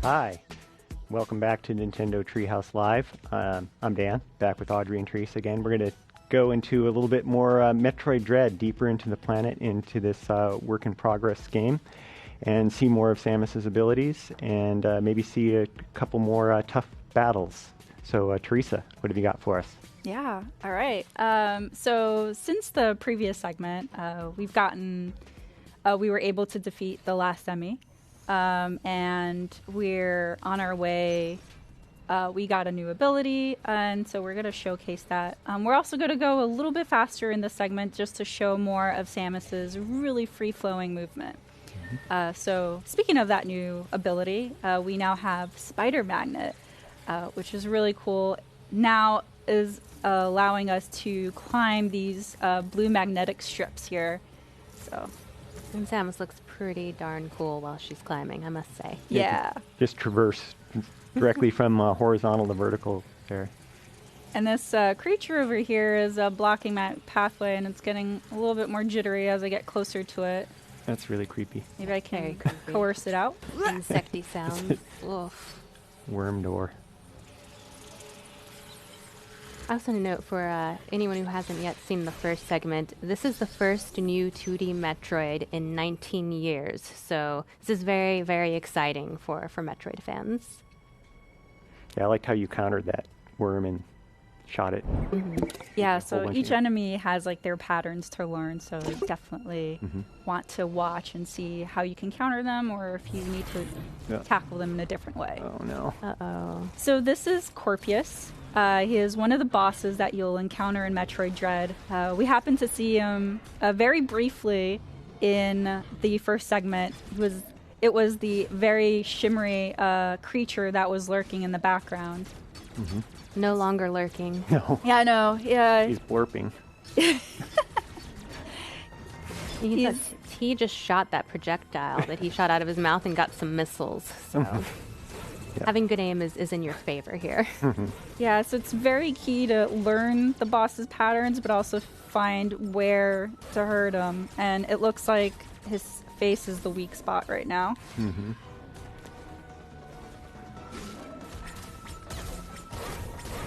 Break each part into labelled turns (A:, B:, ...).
A: Hi, welcome back to Nintendo Treehouse Live. I'm Dan, back with Audrey and Teresa again. We're going to go into a little bit more Metroid Dread, deeper into the planet, into this work-in-progress game, and see more of Samus's abilities, and maybe see a couple more tough battles. So, Teresa, what have you got for us?
B: Yeah, all right. So since the previous segment, we were able to defeat the last semi. And we're on our way. We got a new ability, and so we're going to showcase that. We're also going to go a little bit faster in this segment just to show more of Samus's really free-flowing movement. So speaking of that new ability, we now have Spider Magnet, which is really cool. Now is allowing us to climb these blue magnetic strips here. So...
C: And Samus looks pretty darn cool while she's climbing, I must say.
B: Yeah.
A: Just traverse directly from horizontal to vertical there.
B: And this creature over here is blocking my pathway, and it's getting a little bit more jittery as I get closer to it.
A: That's really creepy.
B: Maybe I can coerce it out.
C: Insecty sounds. Oof.
A: Worm door.
C: Also, a note for anyone who hasn't yet seen the first segment, this is the first new 2D Metroid in 19 years. So this is very, very exciting for Metroid fans.
A: Yeah, I liked how you countered that worm and shot it.
B: Yeah, so each enemy has like their patterns to learn, so you definitely want to watch and see how you can counter them, or if you need to tackle them in a different way.
A: Oh no.
C: Uh-oh.
B: So this is Corpious. He is one of the bosses that you'll encounter in Metroid Dread. We happened to see him very briefly in the first segment. It was the very shimmery creature that was lurking in the background.
C: No longer lurking.
A: No.
B: Yeah, I know. Yeah.
A: He's blurping.
C: He just shot that projectile that he shot out of his mouth and got some missiles. So having good aim is in your favor here.
B: Yeah, so it's very key to learn the boss's patterns, but also find where to hurt him. And it looks like his face is the weak spot right now.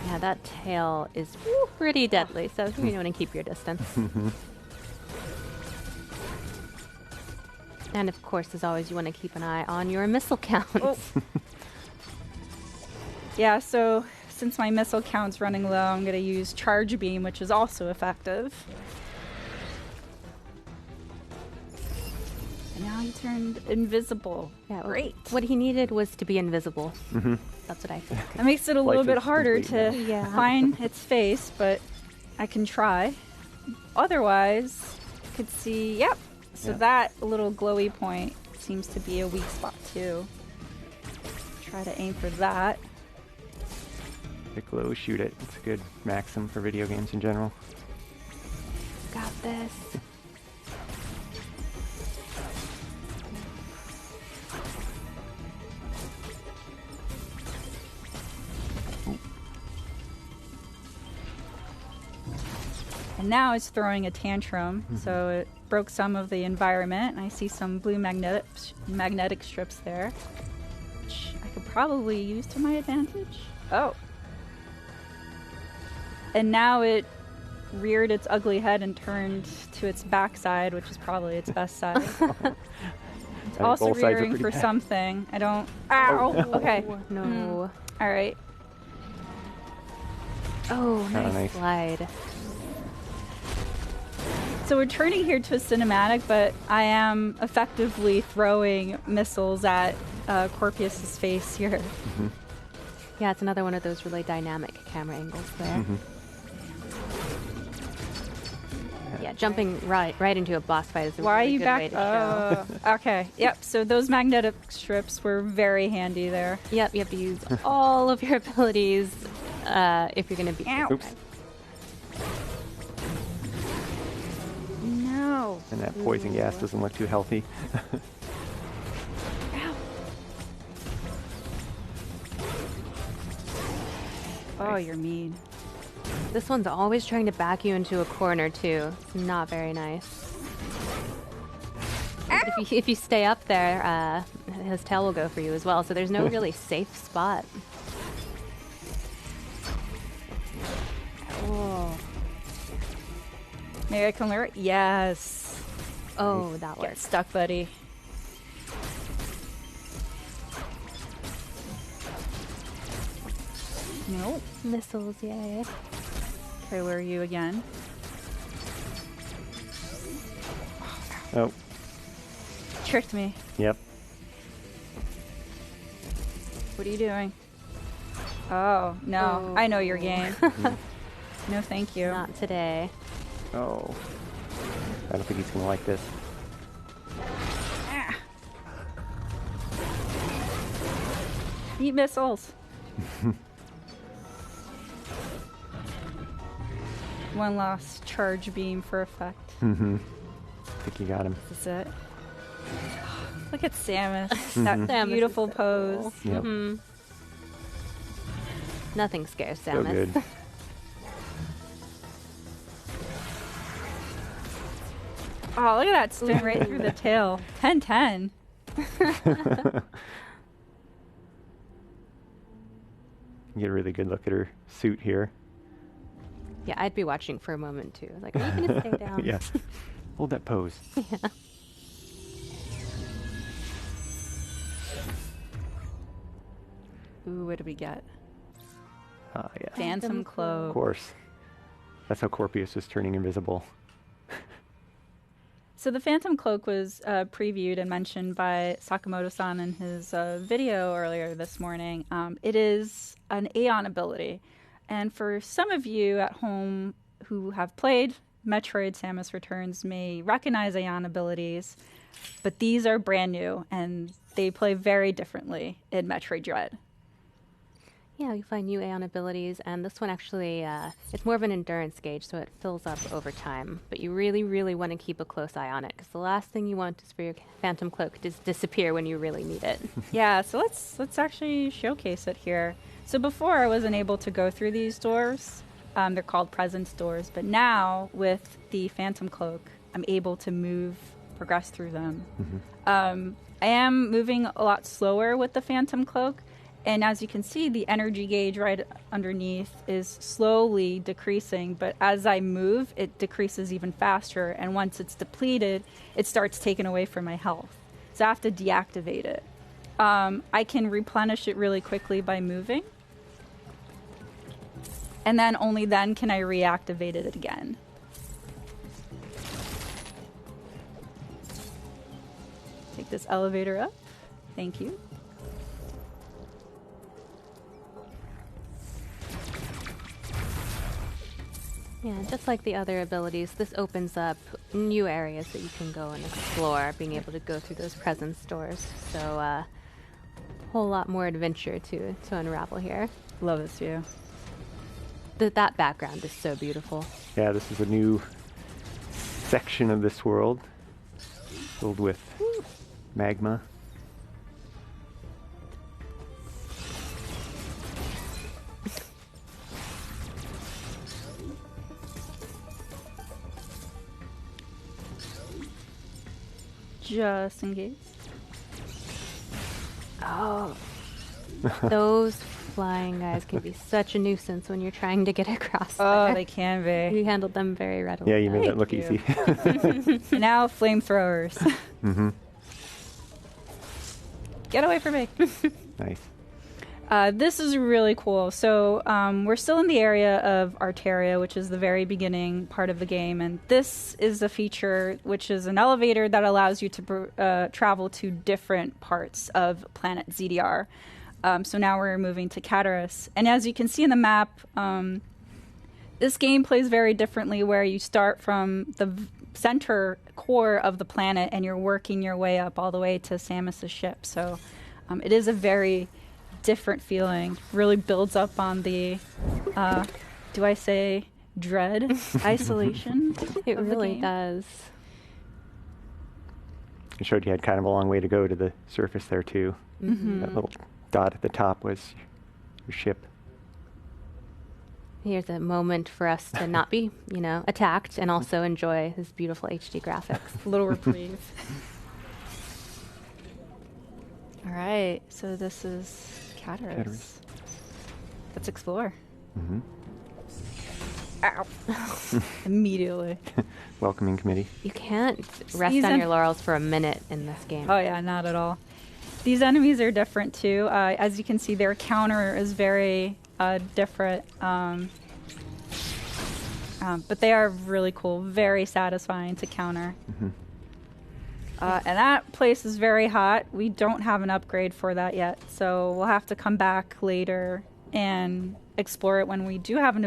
C: Yeah, that tail is pretty deadly, so you want to keep your distance. And of course, as always, you want to keep an eye on your missile counts.
B: Yeah, so since my missile count's running low, I'm going to use Charge Beam, which is also effective. And now he turned invisible.
C: Yeah,
B: great.
C: What he needed was to be invisible. That's what I think.
B: That makes it a little bit harder to find its face, but I can try. Otherwise, you could see, so that little glowy point seems to be a weak spot too. Try to aim for that.
A: Hit glow, shoot it. It's a good maxim for video games in general.
C: Got this.
B: And now it's throwing a tantrum, so it broke some of the environment. And I see some blue magnetic strips there, which I could probably use to my advantage. Oh. And now it reared its ugly head and turned to its backside, which is probably its best side. It's also rearing for something. I don't... Ow!
A: Oh.
B: Okay.
C: No.
B: All right.
C: Oh, nice slide.
B: So we're turning here to a cinematic, but I am effectively throwing missiles at Corpious's face here.
C: Yeah, it's another one of those really dynamic camera angles there. Yeah, jumping right into a boss fight is a really good way to show.
B: Okay, yep, so those magnetic strips were very handy there.
C: Yep, you have to use all of your abilities if you're going to beat this
A: Oops.
C: guy.
B: No.
A: And that poison gas doesn't look too healthy.
B: Ow. Oh, you're mean.
C: This one's always trying to back you into a corner, too. It's not very nice. But if you stay up there, his tail will go for you as well. So there's no really safe spot. Oh.
B: Maybe I can lure it? Yes.
C: Oh, that
B: Get
C: works.
B: stuck, buddy. Nope.
C: Missiles, yay.
B: Okay, where are you again?
A: Oh,
B: Tricked me.
A: yep.
B: What are you doing? Oh, no.
C: Oh.
B: I know your game. No, thank you.
C: Not today.
A: Oh. I don't think he's going to like this.
B: Ah. Eat missiles. One last charge beam for effect.
A: Mm-hmm. I think you got him.
B: This is it. Look at Samus. That
C: Samus
B: beautiful
C: is so
B: pose.
C: cool.
A: Yep.
C: Mhm. Nothing scares
A: So
C: Samus.
A: good.
B: Oh, look at that spin right through the tail. 10-10.
A: You get a really good look at her suit here.
C: Yeah, I'd be watching for a moment too. Like, are you gonna stay down?
A: Yeah. Hold that pose.
C: Yeah.
B: Ooh, what did we get?
A: Ah, yeah.
B: Phantom
A: Of
B: Cloak.
A: course. That's how Corpious was turning invisible.
B: So the Phantom Cloak was previewed and mentioned by Sakamoto-san in his video earlier this morning. It is an Aeon ability. And for some of you at home who have played Metroid Samus Returns may recognize Aeon abilities, but these are brand new and they play very differently in Metroid Dread.
C: Yeah, you find new Aeon abilities, and this one actually, it's more of an endurance gauge, so it fills up over time. But you really, really want to keep a close eye on it, because the last thing you want is for your Phantom Cloak to disappear when you really need it.
B: Yeah, so let's actually showcase it here. So before I wasn't able to go through these doors. They're called presence doors, but now with the Phantom Cloak, I'm able to progress through them.
A: Mm-hmm.
B: I am moving a lot slower with the Phantom Cloak, and as you can see, the energy gauge right underneath is slowly decreasing, but as I move, it decreases even faster, and once it's depleted, it starts taking away from my health. So I have to deactivate it. I can replenish it really quickly by moving, and then only then can I reactivate it again. Take this elevator up. Thank you.
C: Yeah, just like the other abilities, this opens up new areas that you can go and explore, being able to go through those presence doors. So a whole lot more adventure to unravel here.
B: Love this view.
C: That background is so beautiful.
A: Yeah, this is a new section of this world filled with magma.
B: Just in case.
C: Oh, those flying guys can be such a nuisance when you're trying to get across
B: Oh,
C: there.
B: they can be.
C: You handled them very readily.
A: Yeah, you made that
B: Thank
A: look
B: you.
A: easy.
B: And now flamethrowers.
A: Mm-hmm.
B: Get away from me.
A: Nice.
B: This is really cool. So we're still in the area of Arteria, which is the very beginning part of the game. And this is a feature which is an elevator that allows you to travel to different parts of planet ZDR. So now we're moving to Cataris. And as you can see in the map, this game plays very differently, where you start from the center core of the planet and you're working your way up all the way to Samus's ship. So it is a very different feeling. Really builds up on the, do I say dread, isolation?
C: It
B: of the
C: really
B: game.
C: does.
A: It showed you had kind of a long way to go to the surface there too.
B: Mm-hmm.
A: That little dot at the top was your ship.
C: Here's a moment for us to not be, attacked and also enjoy this beautiful HD graphics.
B: A little reprieve. All right, so this is Catarus. Let's explore.
A: Mm-hmm.
B: Ow. Immediately.
A: Welcoming committee.
C: You can't rest on your laurels for a minute in this game.
B: Oh yeah, not at all. These enemies are different too. As you can see, their counter is very different. But they are really cool, very satisfying to counter.
A: Mm-hmm.
B: And that place is very hot. We don't have an upgrade for that yet, so we'll have to come back later and explore it when we do have an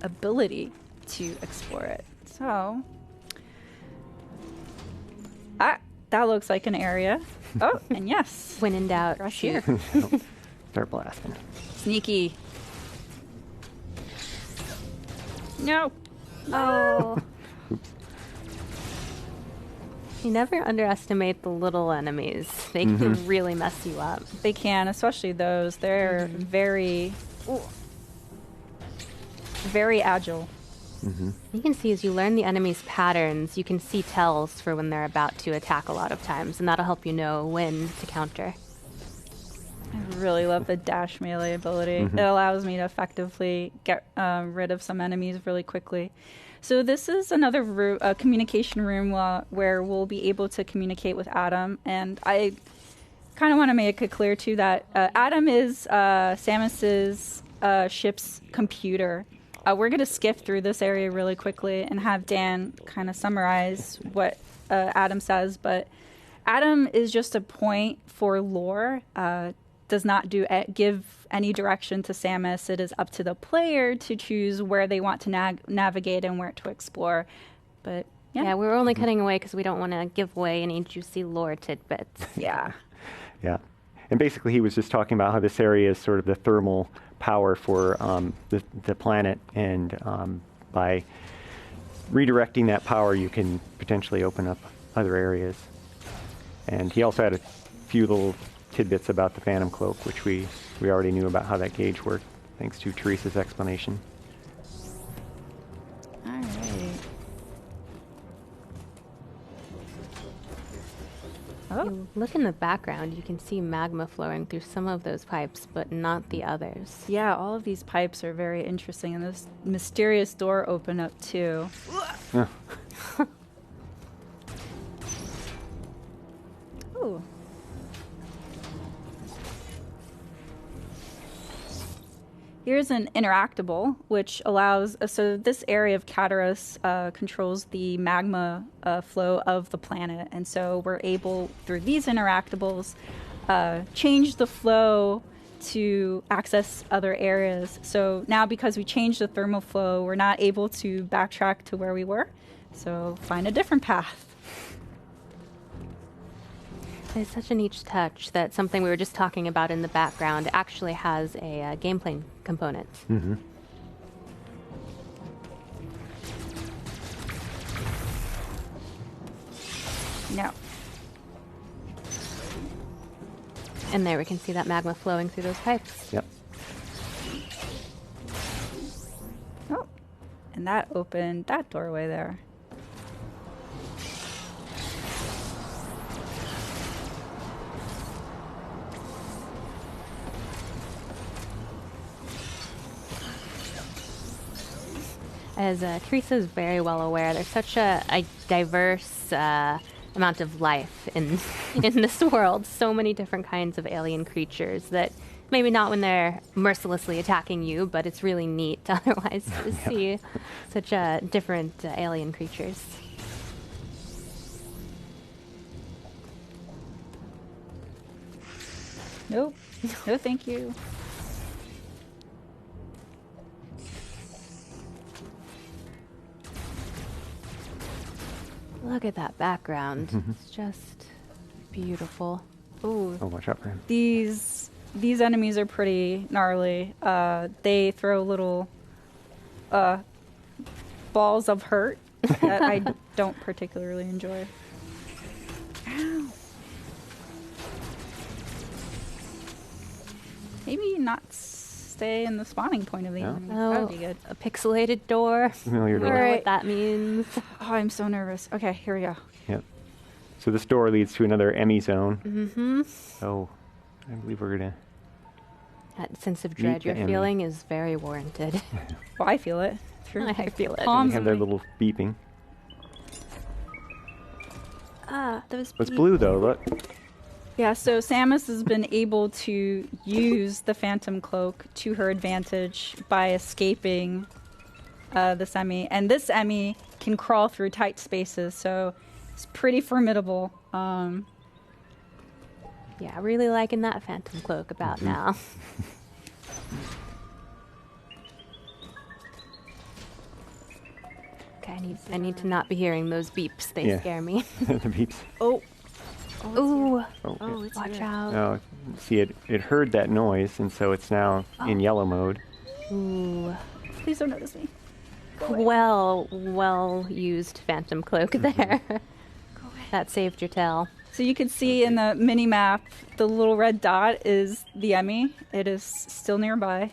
B: ability to explore it. So, that looks like an area. Oh, and yes.
C: When in doubt,
B: Rush
C: shoot.
B: here.
A: Start blasting.
B: Sneaky. No.
C: Oh. You never underestimate the little enemies. They can really mess you up.
B: They can, especially those. They're very agile.
A: Mm-hmm.
C: You can see as you learn the enemy's patterns, you can see tells for when they're about to attack a lot of times, and that'll help you know when to counter.
B: I really love the dash melee ability. It allows me to effectively get rid of some enemies really quickly. So this is another communication room where we'll be able to communicate with Adam. And I kind of want to make it clear, too, that Adam is Samus's ship's computer. We're going to skip through this area really quickly and have Dan kind of summarize what Adam says. But Adam is just a point for lore. Does not give any direction to Samus. It is up to the player to choose where they want to navigate and where to explore. But
C: yeah, we're only cutting away because we don't want to give away any juicy lore tidbits.
B: Yeah.
A: Yeah. And basically he was just talking about how this area is sort of the thermal power for the planet, and by redirecting that power you can potentially open up other areas. And he also had a few little tidbits about the Phantom Cloak, which we already knew about how that gauge worked, thanks to Teresa's explanation.
B: All right. Oh.
C: You look in the background, you can see magma flowing through some of those pipes, but not the others.
B: Yeah, all of these pipes are very interesting, and this mysterious door opened up too. Ooh. Here's an interactable, which allows, so this area of Catarus controls the magma flow of the planet. And so we're able, through these interactables, change the flow to access other areas. So now because we changed the thermal flow, we're not able to backtrack to where we were. So find a different path.
C: It's such a neat touch that something we were just talking about in the background actually has a gameplay component.
A: Mm-hmm.
B: No.
C: And there we can see that magma flowing through those pipes.
A: Yep.
B: Oh, and that opened that doorway there.
C: As Teresa is very well aware, there's such a diverse amount of life in this world. So many different kinds of alien creatures that maybe not when they're mercilessly attacking you, but it's really neat otherwise to see such different alien creatures.
B: Nope. No, thank you.
C: Look at that background. It's just beautiful.
B: Ooh.
A: Oh, watch out for him.
B: These enemies are pretty gnarly. They throw little balls of hurt that I don't particularly enjoy. Ow. Maybe not stay in the spawning point of the enemy. That would be good.
C: A pixelated door.
A: Familiar
C: I
A: door.
C: don't know what that means.
B: Oh, I'm so nervous. Okay, here we go.
A: Yep. So this door leads to another Emmy zone.
C: Mm-hmm.
A: So I believe we're gonna.
C: That sense of
A: Meet
C: dread
A: the
C: you're
A: Emmy.
C: feeling is very warranted.
B: Well, I feel it.
C: I feel it.
A: They
B: Palms
A: have their
B: me.
A: little beeping.
C: Those
A: It's blue though. Look.
B: Yeah, so Samus has been able to use the Phantom Cloak to her advantage by escaping this Emmy. And this Emmy can crawl through tight spaces, so it's pretty formidable.
C: Yeah, really liking that Phantom Cloak about now. Okay, I need to not be hearing those beeps. They
A: Yeah.
C: scare me.
A: The beeps.
B: Oh,
C: Ooh,
A: Oh,
B: it's
C: watch
B: here.
C: out.
A: oh, see it heard that noise, and so it's now in yellow mode.
C: Ooh.
B: Please don't notice me. Go away.
C: Well used Phantom Cloak there. That saved your tail.
B: So you can see in the mini map, the little red dot is the Emmy. It is still nearby.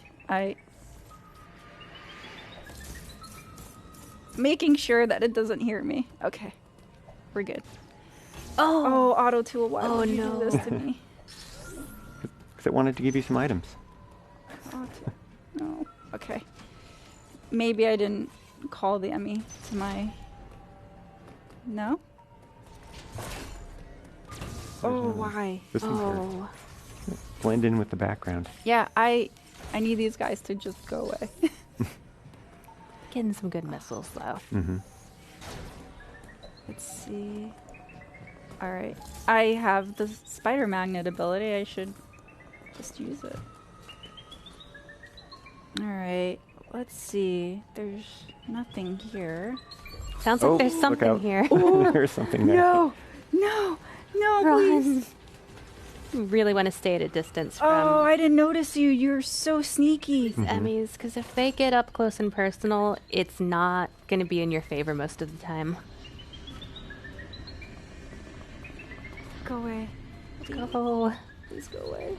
B: Making sure that it doesn't hear me. Okay, we're good. Oh, Auto Tool, why would you
C: no.
B: do this to me?
A: Because it wanted to give you some items.
B: Auto- No. Okay. Maybe I didn't call the Emmy to my. No. Oh, why?
A: This one's here.
C: Oh.
A: Blend in with the background.
B: Yeah, I need these guys to just go away.
C: Getting some good missiles though.
A: Mm-hmm.
B: Let's see. All right. I have the spider magnet ability. I should just use it. All right. Let's see. There's nothing here.
C: Sounds
A: Oh,
C: like there's
A: look
C: something
A: out.
C: here.
A: There's something there.
B: No, please.
C: Run. You really want to stay at a distance from
B: Oh, I didn't notice you. You're so sneaky.
C: these Emmys, because if they get up close and personal, it's not going to be in your favor most of the time.
B: Go away.
C: Go.
B: Please go away.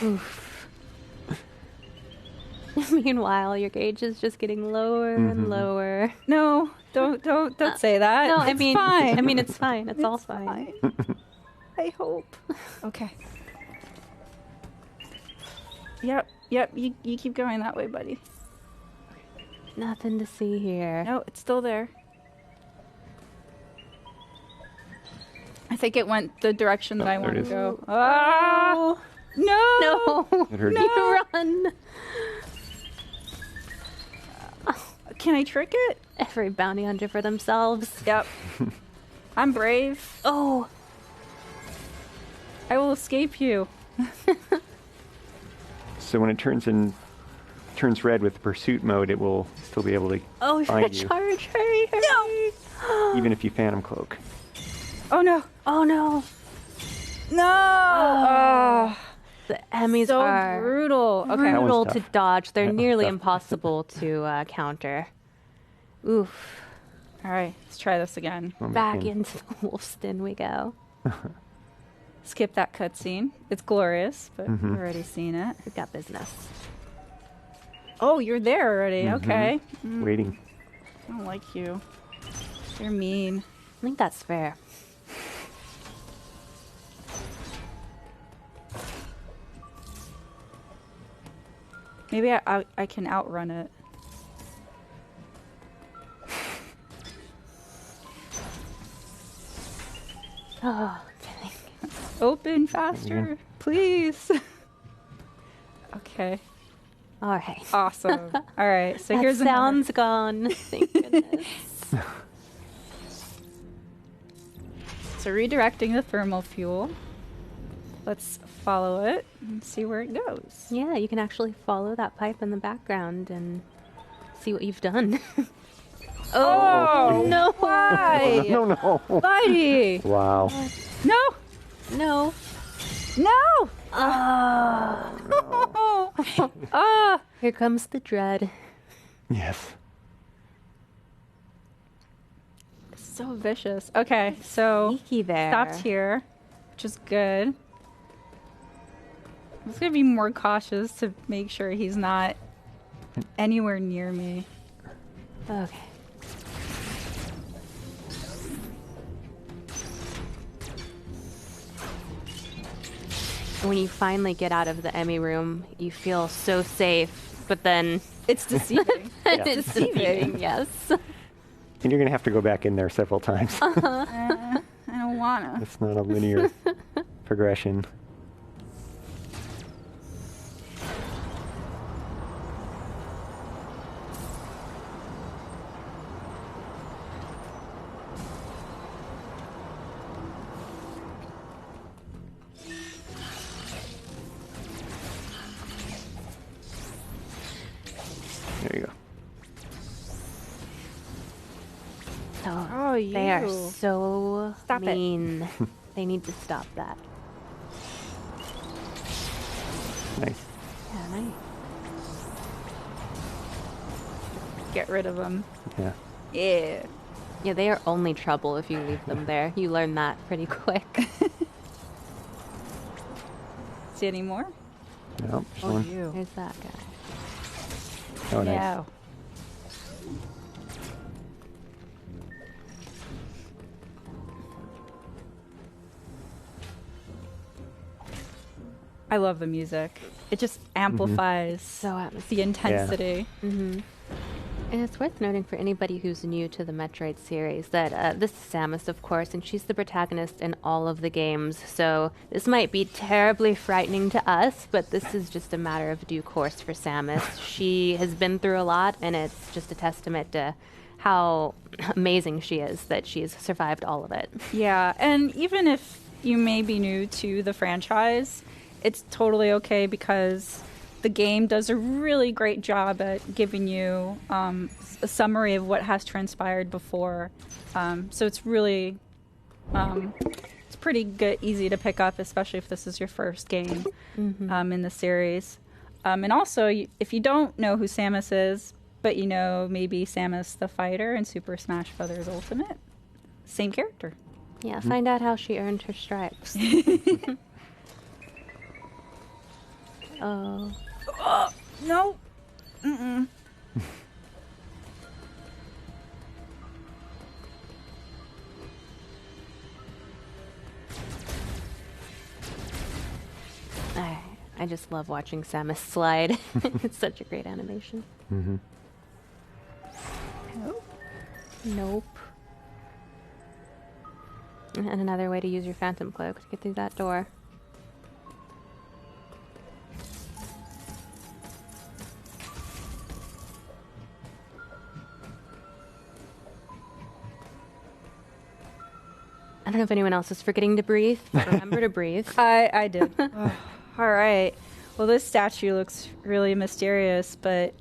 C: Oof. Meanwhile, your gauge is just getting lower and lower.
B: No, don't say that.
C: No,
B: It's fine.
C: I mean, it's fine. It's all fine.
B: I hope. Okay. Yep. You keep going that way, buddy.
C: Nothing to see here.
B: No, it's still there. I think it went the direction that I
A: there
B: wanted
A: it
B: to
A: is.
B: go. Ah! No!
C: No.
A: It hurt.
C: You run.
B: Can I trick it?
C: Every bounty hunter for themselves.
B: Yep. I'm brave.
C: Oh.
B: I will escape you.
A: So when it turns red with pursuit mode, it will still be able to
C: Oh, you're
A: find
C: gonna
A: you,
C: charge. Hurry, hurry.
A: even if you Phantom Cloak.
B: Oh no.
C: Oh, no.
B: No! Oh,
C: The Emmys
B: so
C: are
B: brutal. Okay.
A: That one's
C: brutal to
A: tough.
C: dodge. They're
A: That one's
C: nearly
A: tough.
C: impossible to counter. Oof.
B: All right, let's try this again.
A: Well,
C: Back
A: man.
C: into the wolf's den we go.
B: Skip that cutscene. It's glorious, but
A: Mhm.
B: we've already seen it.
C: We've got business.
B: Oh, you're there already. Okay.
A: Waiting.
B: I don't like you. You're mean.
C: I think that's fair.
B: Maybe I can outrun it.
C: Oh, dang.
B: Open faster, please. Okay.
C: All right.
B: Awesome. All right. So
C: That
B: here's another-
C: sound's gone. Thank goodness.
B: So redirecting the thermal fuel. Let's follow it and see where it goes.
C: Yeah, you can actually follow that pipe in the background and see what you've done.
B: Oh,
C: no.
B: Why?
A: No.
B: Buddy.
A: Wow.
B: No.
C: No.
B: No.
C: Ah.
B: Ah.
C: Here comes the dread.
A: Yes.
B: So vicious. Okay, so
C: Sneaky there.
B: stopped here, which is good. I'm just gonna be more cautious to make sure he's not anywhere near me.
C: Okay. when you finally get out of the Emmy room, you feel so safe, but then
B: It's deceiving.
C: it's deceiving, yes.
A: And you're going to have to go back in there several times.
B: I don't wanna.
A: It's not a linear progression. There you go.
C: Oh,
B: Oh,
C: they are
B: you.
C: so
B: Stop it.
C: mean. They need to stop that.
A: Nice.
C: Yeah, nice.
B: Get rid of them.
A: Yeah.
B: Yeah.
C: Yeah, they are only trouble if you leave them there. You learn that pretty quick.
B: See any more?
A: No, there's one.
B: you.
C: There's that guy.
A: Oh, nice.
B: Yeah. I love the music. It just amplifies
C: So
B: the
C: atmospheric.
B: intensity.
C: Mm-hmm. And it's worth noting for anybody who's new to the Metroid series that this is Samus, of course, and she's the protagonist in all of the games. So this might be terribly frightening to us, but this is just a matter of due course for Samus. She has been through a lot, and it's just a testament to how amazing she is that she's survived all of it.
B: Yeah, and even if you may be new to the franchise, it's totally okay because the game does a really great job at giving you a summary of what has transpired before. So it's really, it's pretty good, easy to pick up, especially if this is your first game in the series. And also, if you don't know who Samus is, but you know maybe Samus the fighter in Super Smash Bros. Ultimate, same character.
C: Yeah, find out how she earned her stripes. Oh.
B: No. Mm-mm.
C: I just love watching Samus slide. It's such a great animation.
A: Mm-hmm.
B: Nope.
C: Nope. And another way to use your Phantom Cloak to get through that door. I don't know if anyone else is forgetting to breathe, but remember to breathe.
B: I did. All right. Well, this statue looks really mysterious, but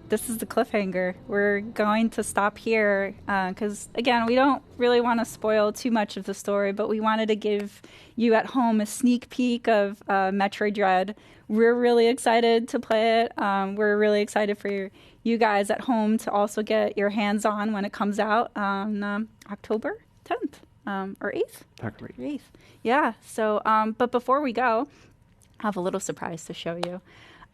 B: this is the cliffhanger. We're going to stop here because, again, we don't really want to spoil too much of the story, but we wanted to give you at home a sneak peek of Metroid Dread. We're really excited to play it. We're really excited for you guys at home to also get your hands on when it comes out on October 10th. Or 8th?
A: October
B: 8th. Yeah. So, but before we go, I have a little surprise to show you.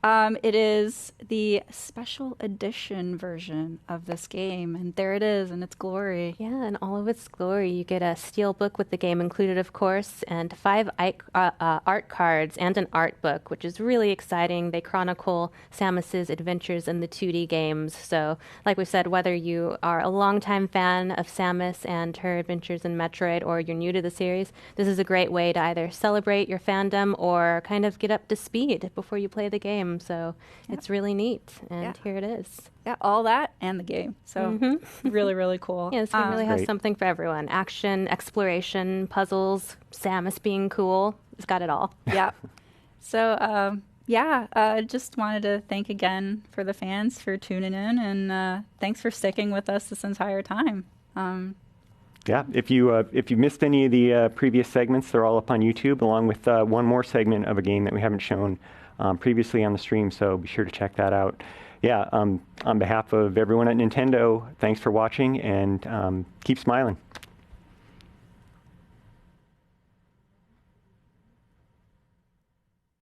B: It is the special edition version of this game, and there it is in its glory.
C: Yeah, in all of its glory. You get a steel book with the game included, of course, and 5 art cards and an art book, which is really exciting. They chronicle Samus's adventures in the 2D games. So, like we said, whether you are a longtime fan of Samus and her adventures in Metroid, or you're new to the series, this is a great way to either celebrate your fandom or kind of get up to speed before you play the game. So it's really neat, and here it is.
B: Yeah, all that and the game. So really, really cool.
C: Yeah, this game really has
A: Great.
C: something for everyone. Action, exploration, puzzles, Samus being cool. It's got it all.
B: Yeah. So, I just wanted to thank again for the fans for tuning in, and thanks for sticking with us this entire time.
A: Yeah, if you missed any of the previous segments, they're all up on YouTube, along with one more segment of a game that we haven't shown previously on the stream, so be sure to check that out. Yeah, on behalf of everyone at Nintendo, thanks for watching, and keep smiling.